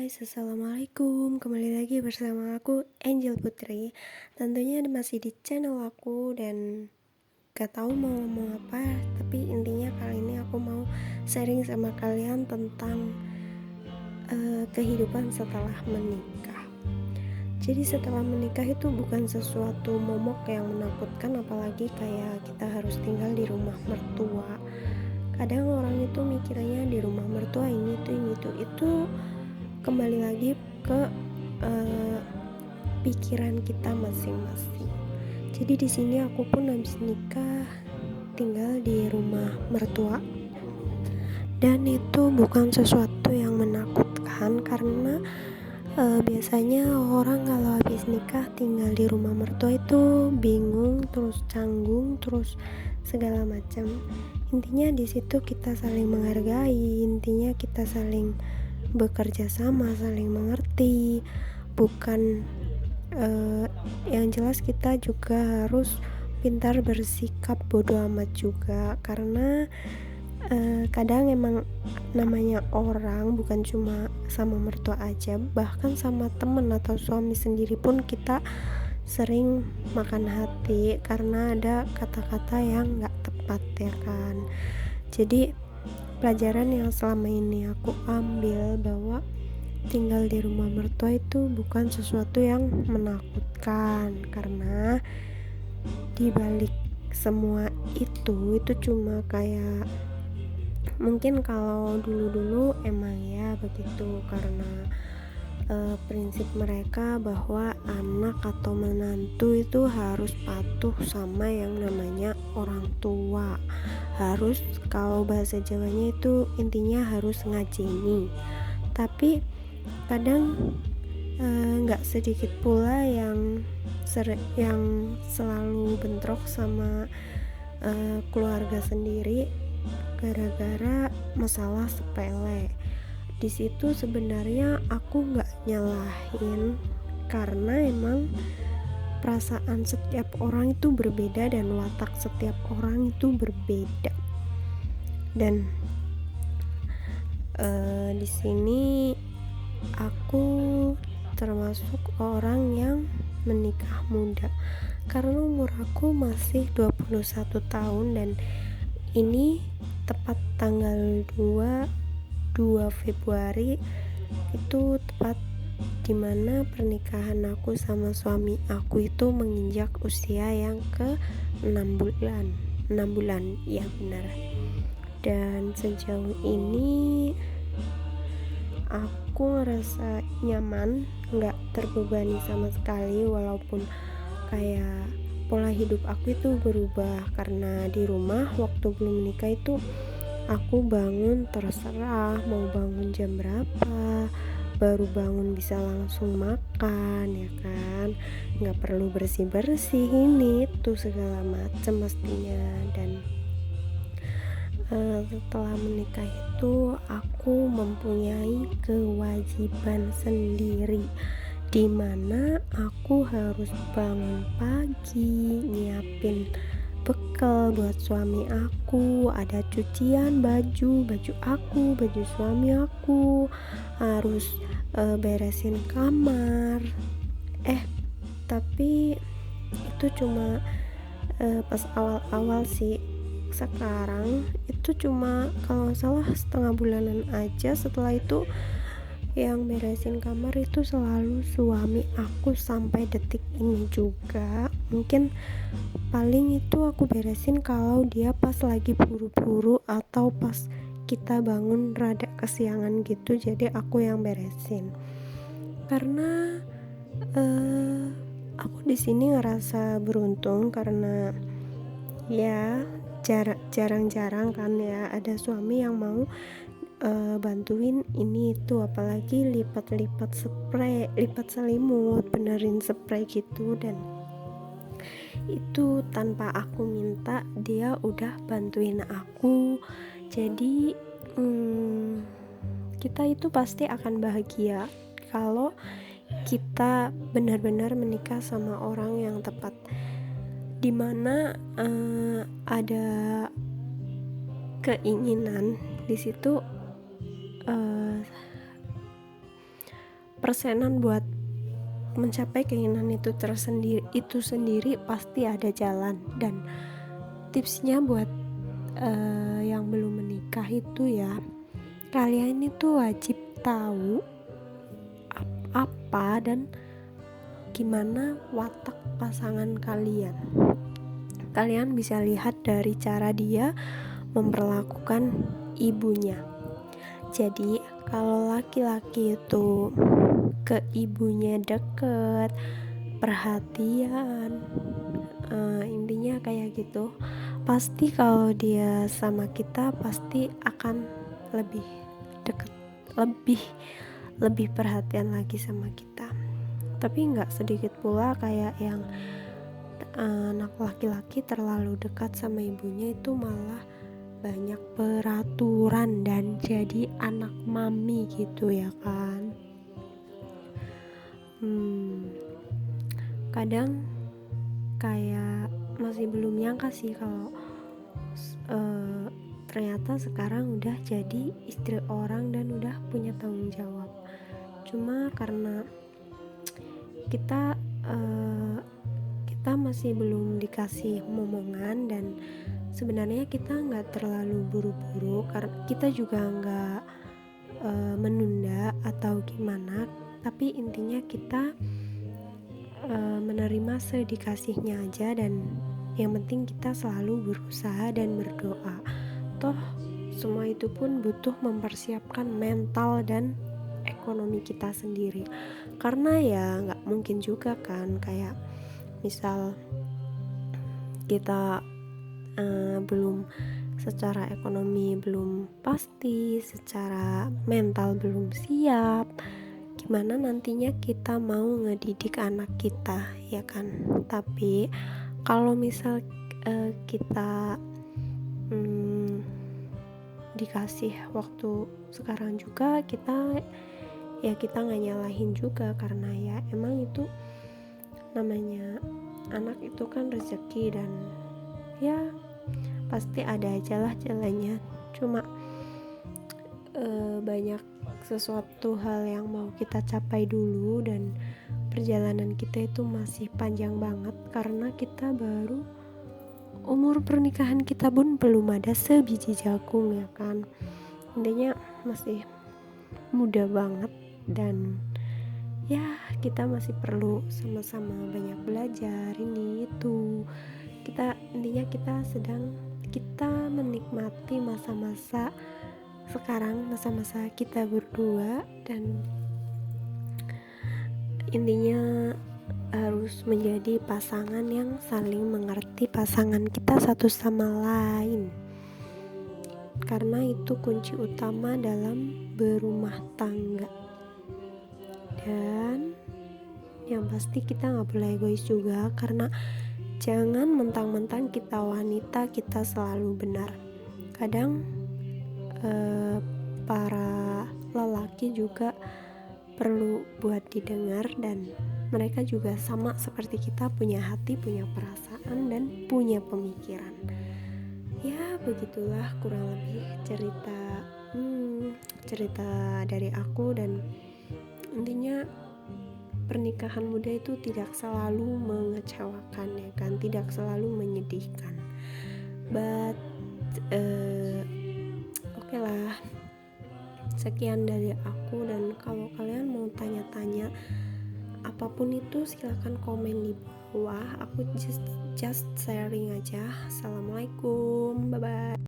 guys, assalamualaikum. Kembali lagi bersama aku Angel Putri. Tentunya masih di channel aku dan gak tahu mau ngomong apa, tapi intinya kali ini aku mau sharing sama kalian tentang kehidupan setelah menikah. Jadi setelah menikah itu bukan sesuatu momok yang menakutkan, apalagi kayak kita harus tinggal di rumah mertua. Kadang orang itu mikirnya di rumah mertua ini itu kembali lagi ke pikiran kita masing-masing. Jadi di sini aku pun habis nikah tinggal di rumah mertua, dan itu bukan sesuatu yang menakutkan karena biasanya orang kalau habis nikah tinggal di rumah mertua itu bingung, terus canggung, terus segala macam. Intinya di situ kita saling menghargai, intinya kita saling bekerja sama, saling mengerti. Bukan yang jelas kita juga harus pintar bersikap bodo amat juga, karena kadang emang namanya orang bukan cuma sama mertua aja, bahkan sama temen atau suami sendiri pun kita sering makan hati karena ada kata-kata yang gak tepat, ya kan. Jadi pelajaran yang selama ini aku ambil bahwa tinggal di rumah mertua itu bukan sesuatu yang menakutkan, karena dibalik semua itu cuma kayak mungkin kalau dulu emang ya begitu, karena prinsip mereka bahwa anak atau menantu itu harus patuh sama yang namanya orang tua, harus, kalau bahasa Jawanya itu intinya harus ngajeni. Tapi kadang nggak sedikit pula yang selalu bentrok sama keluarga sendiri gara-gara masalah sepele. Di situ sebenarnya aku nggak nyalahin, karena emang perasaan setiap orang itu berbeda dan watak setiap orang itu berbeda. Dan di sini aku termasuk orang yang menikah muda karena umur aku masih 21 tahun, dan ini tepat tanggal 2 Februari itu tepat dimana pernikahan aku sama suami aku itu menginjak usia yang ke 6 bulan, ya benar. Dan sejauh ini aku ngerasa nyaman, gak terbebani sama sekali, walaupun kayak pola hidup aku itu berubah karena di rumah waktu belum menikah itu aku bangun terserah mau bangun jam berapa, baru bangun bisa langsung makan, ya kan, nggak perlu bersih ini tuh segala macam pastinya. Dan setelah menikah itu aku mempunyai kewajiban sendiri, dimana aku harus bangun pagi, nyiapin bekal buat suami aku, ada cucian baju aku, baju suami aku, harus beresin kamar. Tapi itu cuma pas awal-awal sih. Sekarang itu cuma kalau nggak salah setengah bulanan aja. Setelah itu yang beresin kamar itu selalu suami aku sampai detik ini juga. Mungkin paling itu aku beresin kalau dia pas lagi buru-buru atau pas kita bangun rada kesiangan gitu, jadi aku yang beresin. Karena aku di sini ngerasa beruntung karena ya jarang-jarang kan ya ada suami yang mau bantuin ini itu, apalagi lipat selimut, benerin spray gitu. Dan itu tanpa aku minta, dia udah bantuin aku. Jadi kita itu pasti akan bahagia kalau kita benar-benar menikah sama orang yang tepat, dimana ada keinginan di situ. persenan buat mencapai keinginan itu sendiri pasti ada jalan. Dan tipsnya buat yang belum menikah itu ya, kalian itu wajib tahu apa dan gimana watak pasangan kalian. Kalian bisa lihat dari cara dia memperlakukan ibunya. Jadi kalau laki-laki itu ke ibunya deket, perhatian, intinya kayak gitu, pasti kalau dia sama kita pasti akan lebih deket, lebih perhatian lagi sama kita. Tapi nggak sedikit pula kayak yang anak laki-laki terlalu dekat sama ibunya itu malah banyak peraturan dan jadi anak mami gitu ya kan. Kadang kayak masih belum nyangka sih kalau ternyata sekarang udah jadi istri orang dan udah punya tanggung jawab. Cuma karena kita masih belum dikasih momongan, dan sebenarnya kita nggak terlalu buru-buru karena kita juga nggak menunda atau gimana, tapi intinya kita menerima sedikasihnya aja, dan yang penting kita selalu berusaha dan berdoa. Toh semua itu pun butuh mempersiapkan mental dan ekonomi kita sendiri, karena ya nggak mungkin juga kan kayak misal kita belum secara ekonomi belum pasti, secara mental belum siap, gimana nantinya kita mau ngedidik anak kita ya kan. Tapi kalau misal kita dikasih waktu sekarang juga, kita nggak nyalahin juga, karena ya emang itu namanya anak itu kan rezeki, dan ya pasti ada aja lah jalannya. Cuma banyak sesuatu hal yang mau kita capai dulu, dan perjalanan kita itu masih panjang banget karena kita baru, umur pernikahan kita pun belum ada sebiji jagung ya kan. Intinya masih muda banget, dan ya kita masih perlu sama-sama banyak belajar ini itu. Intinya kita menikmati masa-masa sekarang, masa-masa kita berdua, dan intinya harus menjadi pasangan yang saling mengerti pasangan kita satu sama lain, karena itu kunci utama dalam berumah tangga. Dan yang pasti kita gak boleh egois juga, karena jangan mentang-mentang kita wanita kita selalu benar. Kadang para lelaki juga perlu buat didengar, dan mereka juga sama seperti kita, punya hati, punya perasaan, dan punya pemikiran. Ya begitulah kurang lebih cerita dari aku. Dan intinya pernikahan muda itu tidak selalu mengecewakan ya kan, tidak selalu menyedihkan, but oke lah, sekian dari aku. Dan kalau kalian mau tanya-tanya apapun itu silahkan komen di bawah, aku just sharing aja. Assalamualaikum, bye bye.